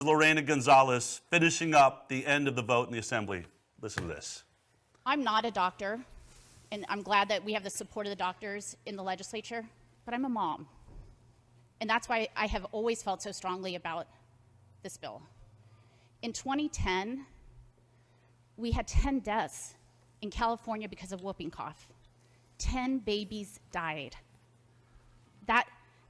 Lorena Gonzalez finishing up the end of the vote in the Assembly. Listen to this. I'm not a doctor, and I'm glad that we have the support of the doctors in the legislature, but I'm a mom. And that's why I have always felt so strongly about this bill. In 2010, we had 10 deaths in California because of whooping cough. 10 babies died. That's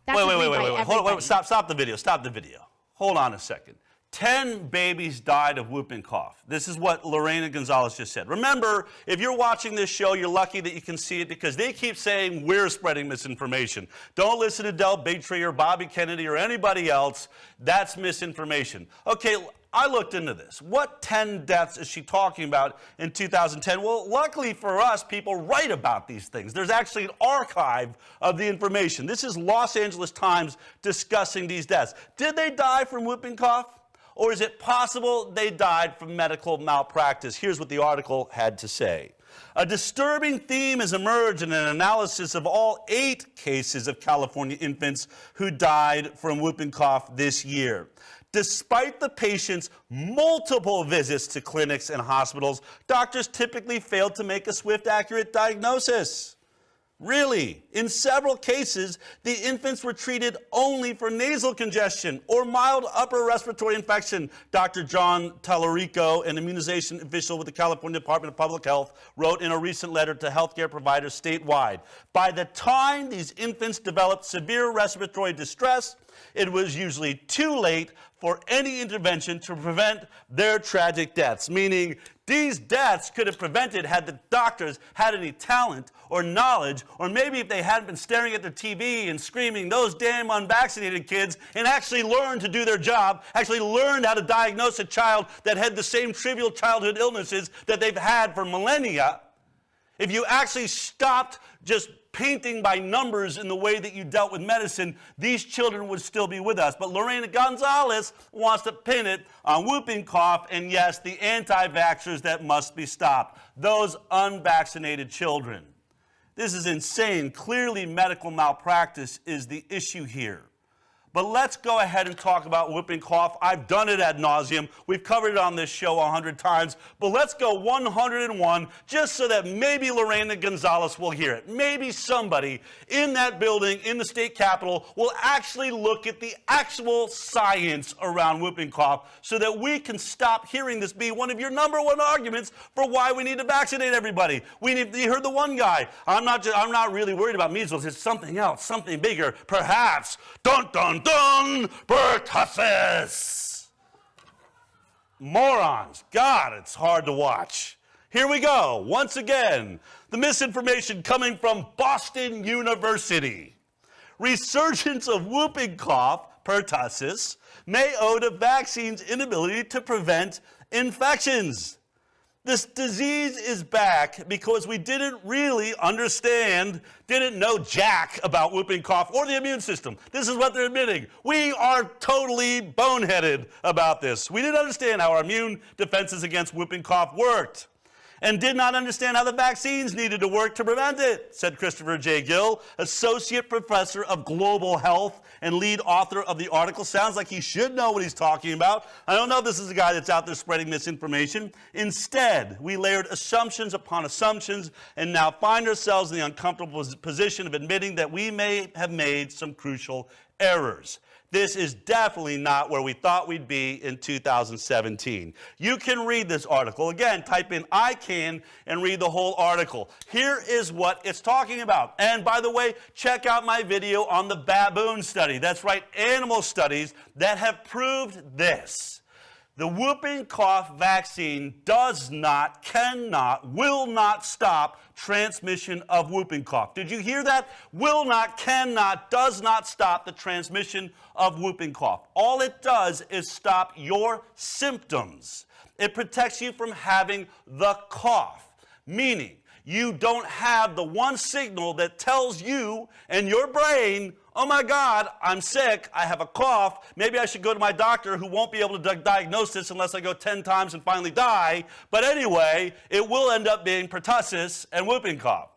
wait. Hold on, stop the video. Stop the video. Hold on a second. 10 babies died of whooping cough. This is what Lorena Gonzalez just said. Remember, if you're watching this show, you're lucky that you can see it because they keep saying we're spreading misinformation. Don't listen to Del Bigtree or Bobby Kennedy or anybody else. That's misinformation. Okay, I looked into this. What 10 deaths is she talking about in 2010? Well, luckily for us, people write about these things. There's actually an archive of the information. This is Los Angeles Times discussing these deaths. Did they die from whooping cough? Or is it possible they died from medical malpractice? Here's what the article had to say. A disturbing theme has emerged in an analysis of all 8 cases of California infants who died from whooping cough this year. Despite the patient's multiple visits to clinics and hospitals, doctors typically failed to make a swift, accurate diagnosis. Really, in several cases, the infants were treated only for nasal congestion or mild upper respiratory infection. Dr. John Tallarico, an immunization official with the California Department of Public Health, wrote in a recent letter to healthcare providers statewide. By the time these infants developed severe respiratory distress, it was usually too late for any intervention to prevent their tragic deaths, meaning these deaths could have prevented had the doctors had any talent or knowledge, or maybe if they hadn't been staring at their TV and screaming, those damn unvaccinated kids, and actually learned to do their job, actually learned how to diagnose a child that had the same trivial childhood illnesses that they've had for millennia. If you actually stopped just painting by numbers in the way that you dealt with medicine, these children would still be with us. But Lorena Gonzalez wants to pin it on whooping cough and, yes, the anti-vaxxers that must be stopped, those unvaccinated children. This is insane. Clearly, medical malpractice is the issue here. But let's go ahead and talk about whooping cough. I've done it ad nauseum. We've covered it on this show 100 times. But let's go 101 just so that maybe Lorena Gonzalez will hear it. Maybe somebody in that building in the state capitol will actually look at the actual science around whooping cough so that we can stop hearing this be one of your #1 arguments for why we need to vaccinate everybody. You heard the one guy, I'm not really worried about measles. It's something else, something bigger, perhaps. Dun, dun, dun, pertussis. Morons. God, it's hard to watch. Here we go. Once again, the misinformation coming from Boston University. Resurgence of whooping cough, pertussis, may owe to vaccine's inability to prevent infections. This disease is back because we didn't really understand, didn't know jack about whooping cough or the immune system. This is what they're admitting. We are totally boneheaded about this. We didn't understand how our immune defenses against whooping cough worked and did not understand how the vaccines needed to work to prevent it, said Christopher J. Gill, Associate Professor of Global Health and lead author of the article. Sounds like he should know what he's talking about. I don't know if this is a guy that's out there spreading misinformation. Instead, we layered assumptions upon assumptions and now find ourselves in the uncomfortable position of admitting that we may have made some crucial errors. This is definitely not where we thought we'd be in 2017. You can read this article. Again, type in I can and read the whole article. Here is what it's talking about. And by the way, check out my video on the baboon study. That's right, animal studies that have proved this. The whooping cough vaccine does not, cannot, will not stop transmission of whooping cough. Did you hear that? Will not, cannot, does not stop the transmission of whooping cough. All it does is stop your symptoms. It protects you from having the cough, meaning you don't have the one signal that tells you and your brain, oh my God, I'm sick, I have a cough, maybe I should go to my doctor who won't be able to diagnose this unless I go 10 times and finally die. But anyway, it will end up being pertussis and whooping cough.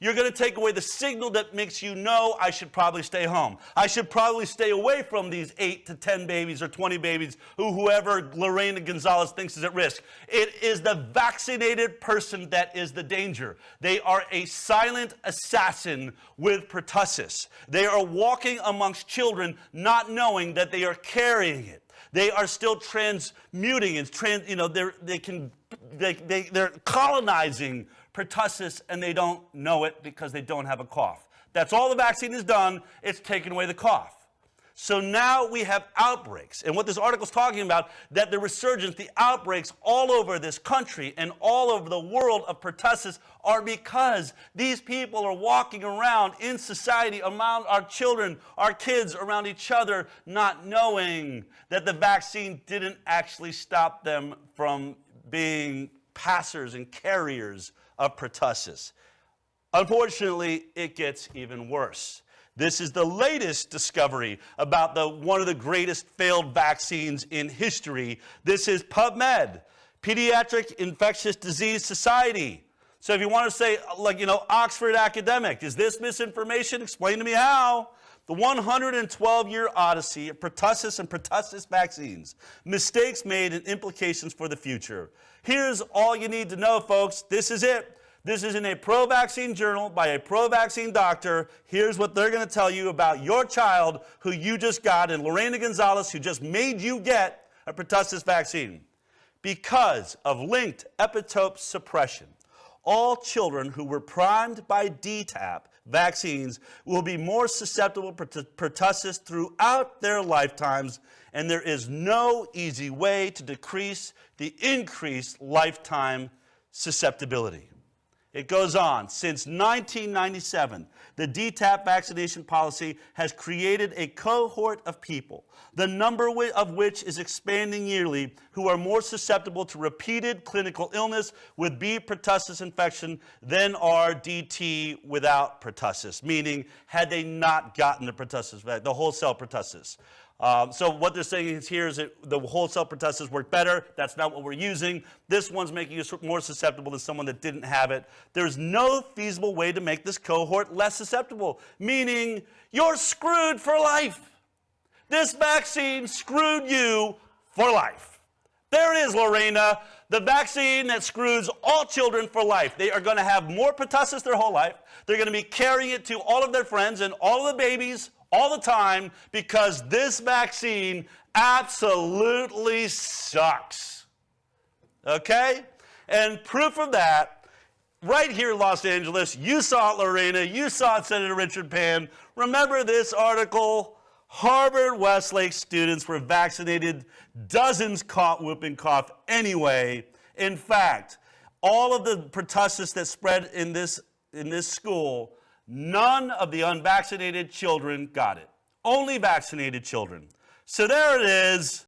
You're going to take away the signal that makes you know I should probably stay home. I should probably stay away from these 8 to 10 babies or 20 babies whoever Lorena Gonzalez thinks is at risk. It is the vaccinated person that is the danger. They are a silent assassin with pertussis. They are walking amongst children not knowing that they are carrying it. They are still transmuting and they're colonizing pertussis, and they don't know it because they don't have a cough. That's all the vaccine has done. It's taken away the cough. So now we have outbreaks. And what this article is talking about, that the resurgence, the outbreaks all over this country and all over the world of pertussis are because these people are walking around in society around our children, our kids, around each other, not knowing that the vaccine didn't actually stop them from being passers and carriers of pertussis. Unfortunately, it gets even worse. This is the latest discovery about one of the greatest failed vaccines in history. This is PubMed, Pediatric Infectious Disease Society. So if you want to say, Oxford academic, is this misinformation? Explain to me how. The 112-year odyssey of pertussis and pertussis vaccines, mistakes made and implications for the future. Here's all you need to know, folks. This is it. This is in a pro-vaccine journal by a pro-vaccine doctor. Here's what they're going to tell you about your child who you just got, and Lorena Gonzalez, who just made you get a pertussis vaccine. Because of linked epitope suppression, all children who were primed by DTaP vaccines will be more susceptible to pertussis throughout their lifetimes, and there is no easy way to decrease the increased lifetime susceptibility. It goes on. Since 1997, the DTaP vaccination policy has created a cohort of people, the number of which is expanding yearly, who are more susceptible to repeated clinical illness with B. pertussis infection than are DT without pertussis, meaning had they not gotten the pertussis, the whole cell pertussis. So what they're saying is here is that the whole cell pertussis work better. That's not what we're using. This one's making you more susceptible than someone that didn't have it. There's no feasible way to make this cohort less susceptible, meaning you're screwed for life. This vaccine screwed you for life. There it is, Lorena, the vaccine that screws all children for life. They are going to have more pertussis their whole life. They're going to be carrying it to all of their friends and all of the babies all the time because this vaccine absolutely sucks. Okay? And proof of that, right here in Los Angeles, you saw it, Lorena, you saw it, Senator Richard Pan. Remember this article? Harvard Westlake students were vaccinated, dozens caught whooping cough anyway. In fact, all of the pertussis that spread in this school, none of the unvaccinated children got it. Only vaccinated children. So there it is.